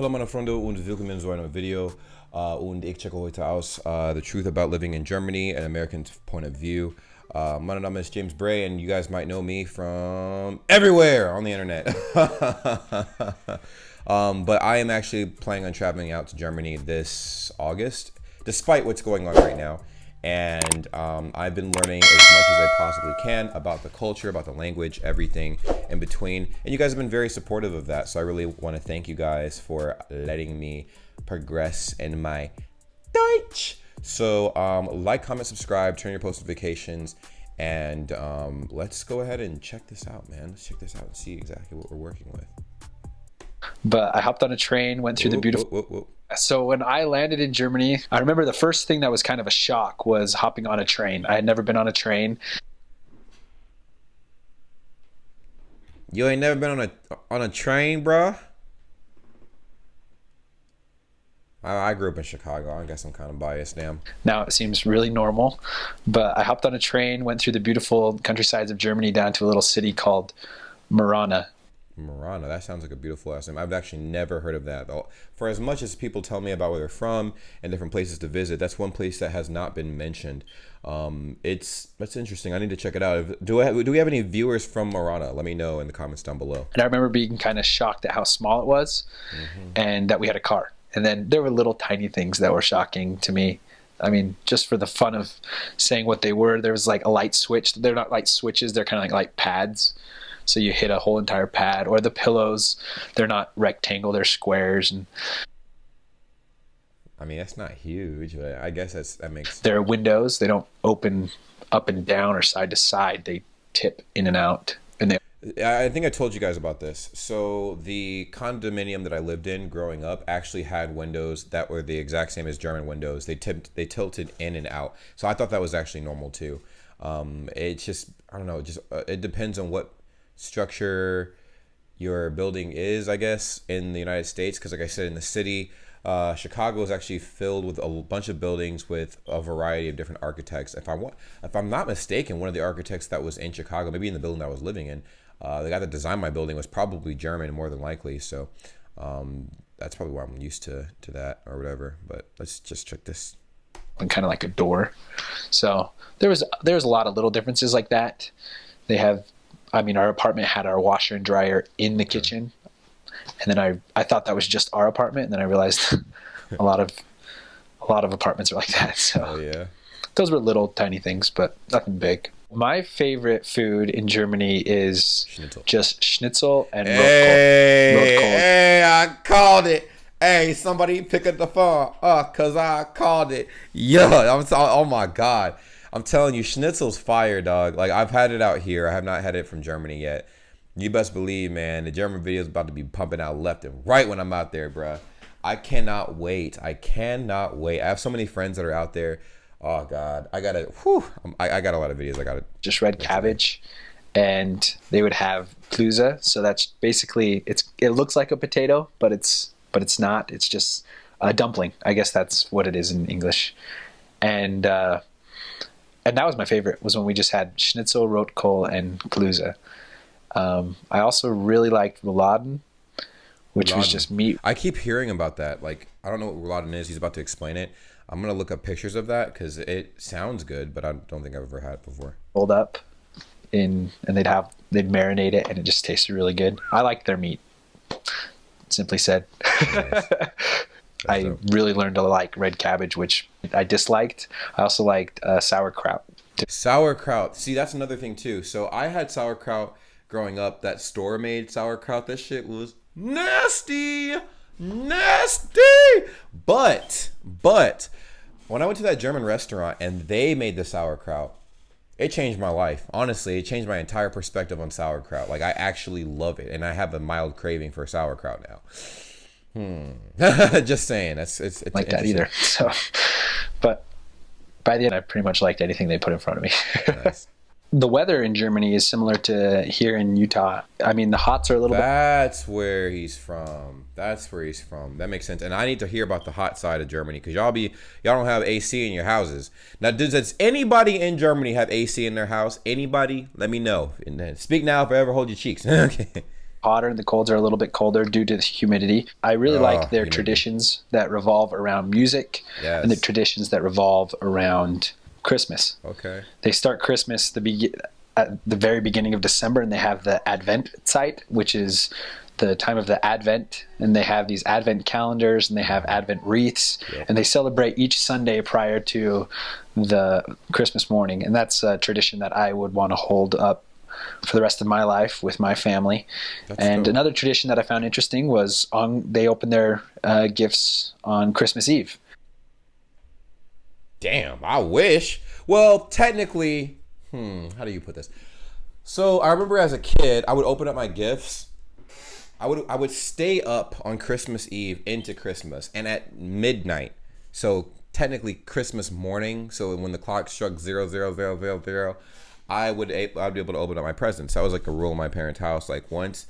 Hallo meine Freunde und willkommen in so einer Video. Und ich checke heute aus The Truth About Living in Germany, an American Point of View. My name is James Bray, and you guys might know me from everywhere on the internet. But I am actually planning on traveling out to Germany this August, despite what's going on right now. And I've been learning as much as I possibly can about the culture, about the language, everything in between. And you guys have been very supportive of that. So I really want to thank you guys for letting me progress in my Deutsch. So like, comment, subscribe, turn your post notifications, and let's go ahead and check this out, man. Let's check this out and see exactly what we're working with. But I hopped on a train, went through the beautiful... So when I landed in Germany, I remember the first thing that was kind of a shock was hopping on a train. I had never been on a train. You ain't never been on a train, bruh? I grew up in Chicago. I guess I'm kind of biased now. Now it seems really normal. But I hopped on a train, went through the beautiful countrysides of Germany down to a little city called Marana. Marana, that sounds like a beautiful ass name. I've actually never heard of that. For as much as people tell me about where they're from and different places to visit, that's one place that has not been mentioned. That's interesting. I need to check it out. Do we have any viewers from Marana? Let me know in the comments down below. And I remember being kind of shocked at how small it was, and that we had a car. And then there were little tiny things that were shocking to me. I mean, just for the fun of saying what they were, there was like a light switch. They're not like switches, they're kind of like pads. So you hit a whole entire pad. Or the pillows, they're not rectangle, they're squares. And I mean, that's not huge, but I guess that makes... There are windows. They don't open up and down or side to side. They tip in and out. And I think I told you guys about this. So the condominium that I lived in growing up actually had windows that were the exact same as German windows. They tilted in and out. So I thought that was actually normal too. It's just, I don't know, it depends on what structure your building is, I guess, in the United States. Because like I said, in the city, Chicago is actually filled with a bunch of buildings with a variety of different architects. If I'm not mistaken, one of the architects that was in Chicago, maybe in the building that I was living in, the guy that designed my building was probably German, more than likely. So that's probably why I'm used to that or whatever. But let's just check this. And kind of like a door. So there was a lot of little differences like that. They have, I mean, our apartment had our washer and dryer in the kitchen. And then I thought that was just our apartment, and then I realized a lot of apartments are like that. So yeah, those were little tiny things, but nothing big. My favorite food in Germany is just schnitzel and Rotkohl. Hey, I called it. Hey, somebody pick up the phone. Cause I called it. Yeah, oh my God. I'm telling you, schnitzel's fire, dog. Like, I've had it out here. I have not had it from Germany yet. You best believe, man, the German video is about to be pumping out left and right when I'm out there, bruh. I cannot wait. I cannot wait. I have so many friends that are out there. Oh God, I got a lot of videos. I got it. Just red cabbage, and they would have Klöße. So that's basically, it looks like a potato, but it's not. It's just a dumpling. I guess that's what it is in English. And that was my favorite, was when we just had schnitzel, Rotkohl, and Klöße. I also really liked rouladen, which was just meat. I keep hearing about that. Like, I don't know what rouladen is. He's about to explain it. I'm going to look up pictures of that because it sounds good, but I don't think I've ever had it before. Rolled up and they'd marinate it, and it just tasted really good. I liked their meat, simply said. Nice. I really learned to like red cabbage, which I disliked. I also liked sauerkraut. Sauerkraut. See, that's another thing too. So I had sauerkraut growing up. That store made sauerkraut. That shit was nasty. But when I went to that German restaurant and they made the sauerkraut, it changed my life. Honestly, it changed my entire perspective on sauerkraut. Like, I actually love it, and I have a mild craving for sauerkraut now. Just saying. It's like that either. So, but by the end, I pretty much liked anything they put in front of me. Nice. The weather in Germany is similar to here in Utah. I mean, the hots are a little bit... That's where he's from. That makes sense. And I need to hear about the hot side of Germany, because y'all don't have AC in your houses. Now, does anybody in Germany have AC in their house? Anybody? Let me know. And then speak now, forever hold your cheeks. Okay. hotter and the colds are a little bit colder due to the humidity. I really like their humidity. traditions that revolve around music and the Yes. traditions that revolve around Christmas. Okay. They start Christmas at the very beginning of December, and they have the Advent site, which is the time of the Advent, and they have these Advent calendars and they have Advent wreaths, and they celebrate each Sunday prior to the Christmas morning. And that's a tradition that I would want to hold up for the rest of my life with my family. And dope. another tradition that I found interesting was they open their gifts on Christmas Eve. Damn, I wish. Well, technically, how do you put this? So I remember as a kid, I would open up my gifts. I would stay up on Christmas Eve into Christmas, and at midnight, so technically Christmas morning. So when the clock struck 00:00, I would be able to open up my presents. That was like a rule in my parents' house. Like once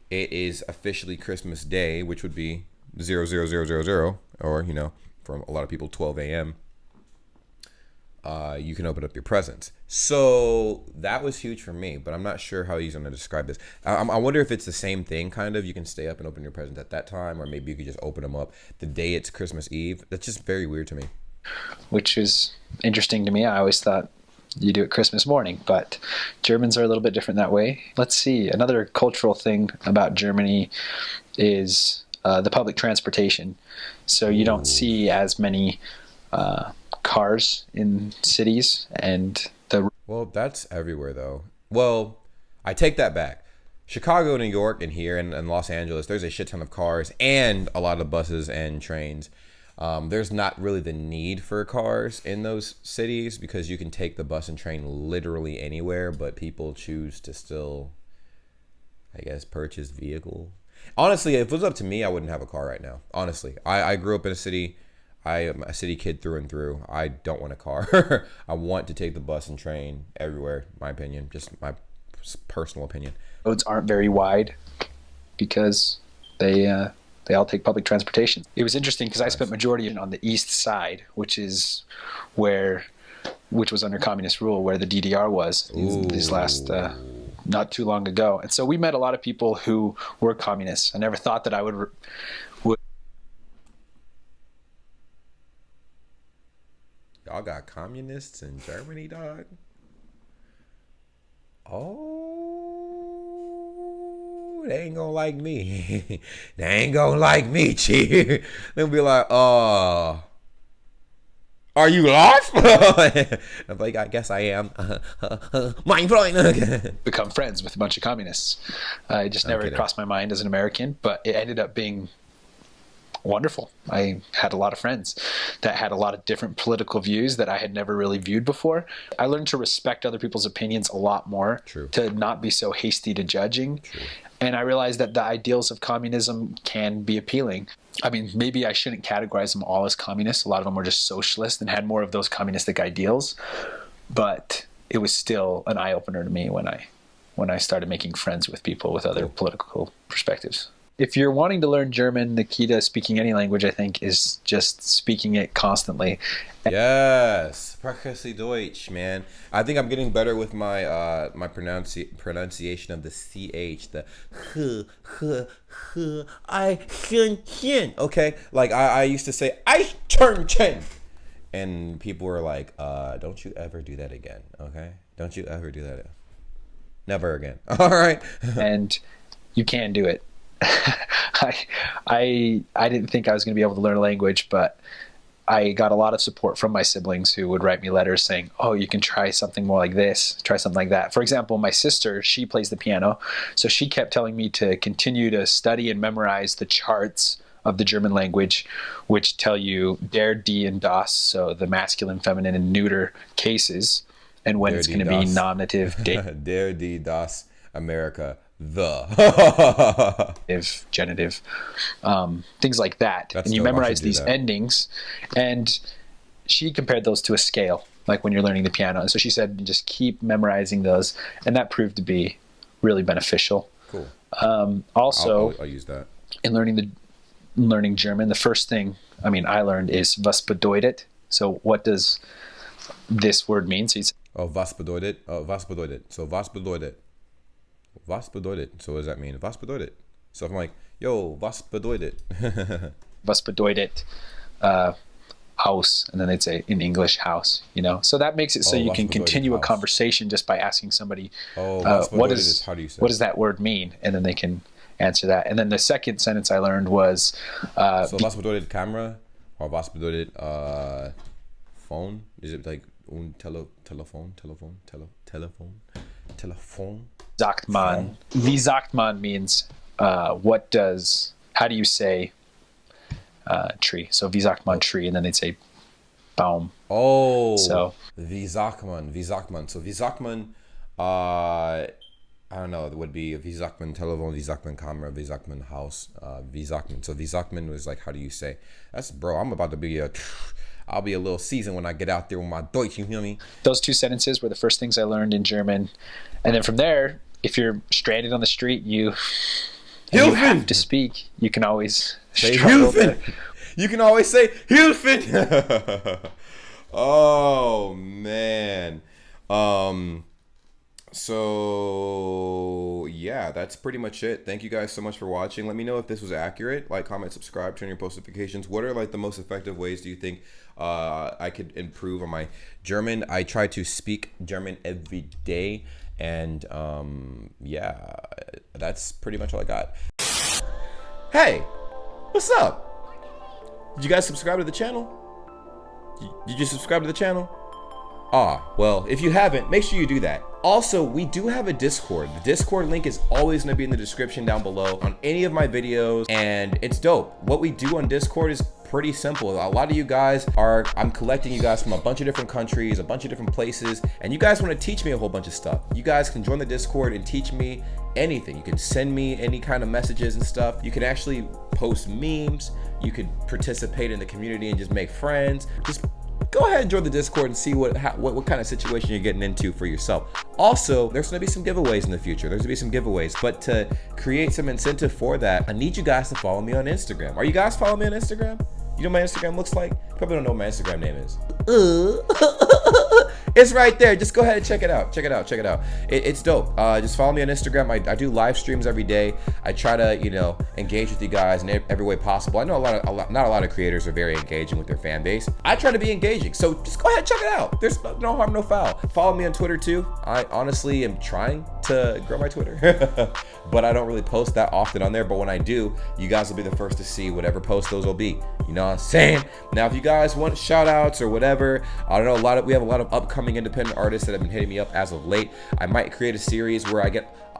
it is officially Christmas Day, which would be 00:00, or for a lot of people 12 a.m. You can open up your presents. So that was huge for me, but I'm not sure how he's going to describe this. I wonder if it's the same thing, kind of. You can stay up and open your presents at that time, or maybe you could just open them up the day it's Christmas Eve. That's just very weird to me. Which is interesting to me. I always thought you do it Christmas morning, but Germans are a little bit different that way. Let's see. Another cultural thing about Germany is the public transportation. So you don't see as many cars in cities, and Well, that's everywhere though. Well, I take that back. Chicago, New York, and here in Los Angeles, there's a shit ton of cars and a lot of buses and trains. There's not really the need for cars in those cities because you can take the bus and train literally anywhere, but people choose to still, I guess, purchase vehicle. Honestly, if it was up to me, I wouldn't have a car right now. Honestly, I grew up in a city. I am a city kid through and through. I don't want a car. I want to take the bus and train everywhere. My opinion, just my personal opinion. roads aren't very wide because they all take public transportation. It was interesting because I spent majority on the east side, which was under communist rule, where the DDR was these last not too long ago. And so we met a lot of people who were communists. I never thought that I would Y'all got communists in Germany, dog? Oh, they ain't gonna like me. They ain't gonna like me, chief. They'll be like, are you lost? I'm like, I guess I am. Mein Freund. become friends with a bunch of communists. It just never crossed my mind as an American, but it ended up being wonderful. I had a lot of friends that had a lot of different political views that I had never really viewed before. I learned to respect other people's opinions a lot more, to not be so hasty to judging. And I realized that the ideals of communism can be appealing. I mean, maybe I shouldn't categorize them all as communists. A lot of them were just socialists and had more of those communistic ideals. But it was still an eye-opener to me when I started making friends with people with other political perspectives. If you're wanting to learn German, the key to speaking any language, I think, is just speaking it constantly. Yes, spreche Sie Deutsch, man. I think I'm getting better with my my pronunciation of the ch, the okay. Like I used to say I turn chin, and people were like, "Don't you ever do that again, okay? Don't you ever do that, never again." All right, and you can do it. I didn't think I was going to be able to learn a language, but I got a lot of support from my siblings who would write me letters saying, oh, you can try something more like this, try something like that. For example, my sister, she plays the piano, so she kept telling me to continue to study and memorize the charts of the German language, which tell you der, die, and das, so the masculine, feminine, and neuter cases, and when it's going to be nominative, der, die, das, America, the genitive, things like that. And you memorize these endings, and she compared those to a scale, like when you're learning the piano. And so she said, just keep memorizing those, and that proved to be really beneficial. Cool. Also, I'll use that in learning German. The first thing I learned is was bedeutet. So what does this word mean? So was bedeutet? Was bedeutet? So was bedeutet? was bedeutet? So what does that mean? Was bedeutet? So if I'm like, yo, was bedeutet? Was bedeutet house? And then they'd say in English house, you know? So that makes it so you was can bedeutet continue a house. conversation just by asking somebody, Was what bedeutet is, how do you say? what does that word mean? And then they can answer that. And then the second sentence I learned was So was bedeutet camera? Or was bedeutet phone? Is it like un telephone? sagt man. Wie sagt man means how do you say tree? So wie sagt man tree, and then they'd say Baum. Oh, So wie sagt man? So wie sagt man, I don't know, it would be wie sagt man Telefon, wie sagt man Kamera, wie sagt man Haus, wie sagt man. So wie sagt man was like, how do you say? That's, bro, I'm about to be I'll be a little seasoned when I get out there with my Deutsch, you feel me? those two sentences were the first things I learned in German. And then from there, if you're stranded on the street, you have to speak. You can always Say struggle Hilfen. You can always say Hilfen. Oh man. So yeah, that's pretty much it. Thank you guys so much for watching. Let me know if this was accurate. Like, comment, subscribe, turn your post notifications. What are like the most effective ways do you think I could improve on my German? I try to speak German every day, and yeah, that's pretty much all I got. Hey, what's up? Did you guys subscribe to the channel? Did you subscribe to the channel? Well, if you haven't, make sure you do that. Also, we do have a Discord. The Discord link is always going to be in the description down below on any of my videos, and it's dope. What we do on Discord is pretty simple. A lot of you guys I'm collecting you guys from a bunch of different countries, a bunch of different places, and you guys want to teach me a whole bunch of stuff. You guys can join the Discord and teach me anything. You can send me any kind of messages and stuff. You can actually post memes. You could participate in the community and just make friends. Just go ahead and join the Discord and see what kind of situation you're getting into for yourself. Also, there's going to be some giveaways in the future. There's going to be some giveaways, but to create some incentive for that, I need you guys to follow me on Instagram. Are you guys following me on Instagram? You know what my Instagram looks like? You probably don't know what my Instagram name is. It's right there. Just go ahead and check it out. Check it out. Check it out. It's dope. Just follow me on Instagram. I do live streams every day. I try to, you know, engage with you guys in every way possible. I know not a lot of creators are very engaging with their fan base. I try to be engaging. So just go ahead and check it out. There's no harm, no foul. Follow me on Twitter too. I honestly am trying to grow my Twitter, but I don't really post that often on there. But when I do, you guys will be the first to see whatever post those will be. You know what I'm saying? Now, if you guys want shout outs or whatever, I don't know, we have a lot of upcoming independent artists that have been hitting me up as of late. I might create a series where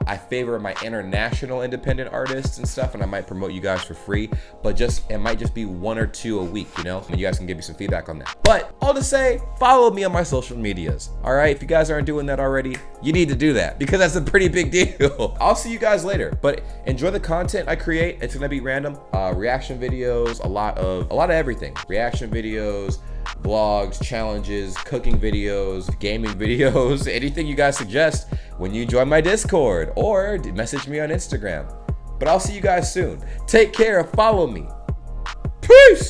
I favor my international independent artists and stuff, and I might promote you guys for free, but it might just be 1 or 2 a week, you know, and you guys can give me some feedback on that. But all to say, follow me on my social medias. All right, if you guys aren't doing that already, you need to do that because that's a pretty big deal. I'll see you guys later, but enjoy the content I create. It's gonna be random reaction videos, a lot of everything. Reaction videos, vlogs, challenges, cooking videos, gaming videos, anything you guys suggest when you join my Discord or message me on Instagram. But I'll see you guys soon. Take care and follow me. Peace!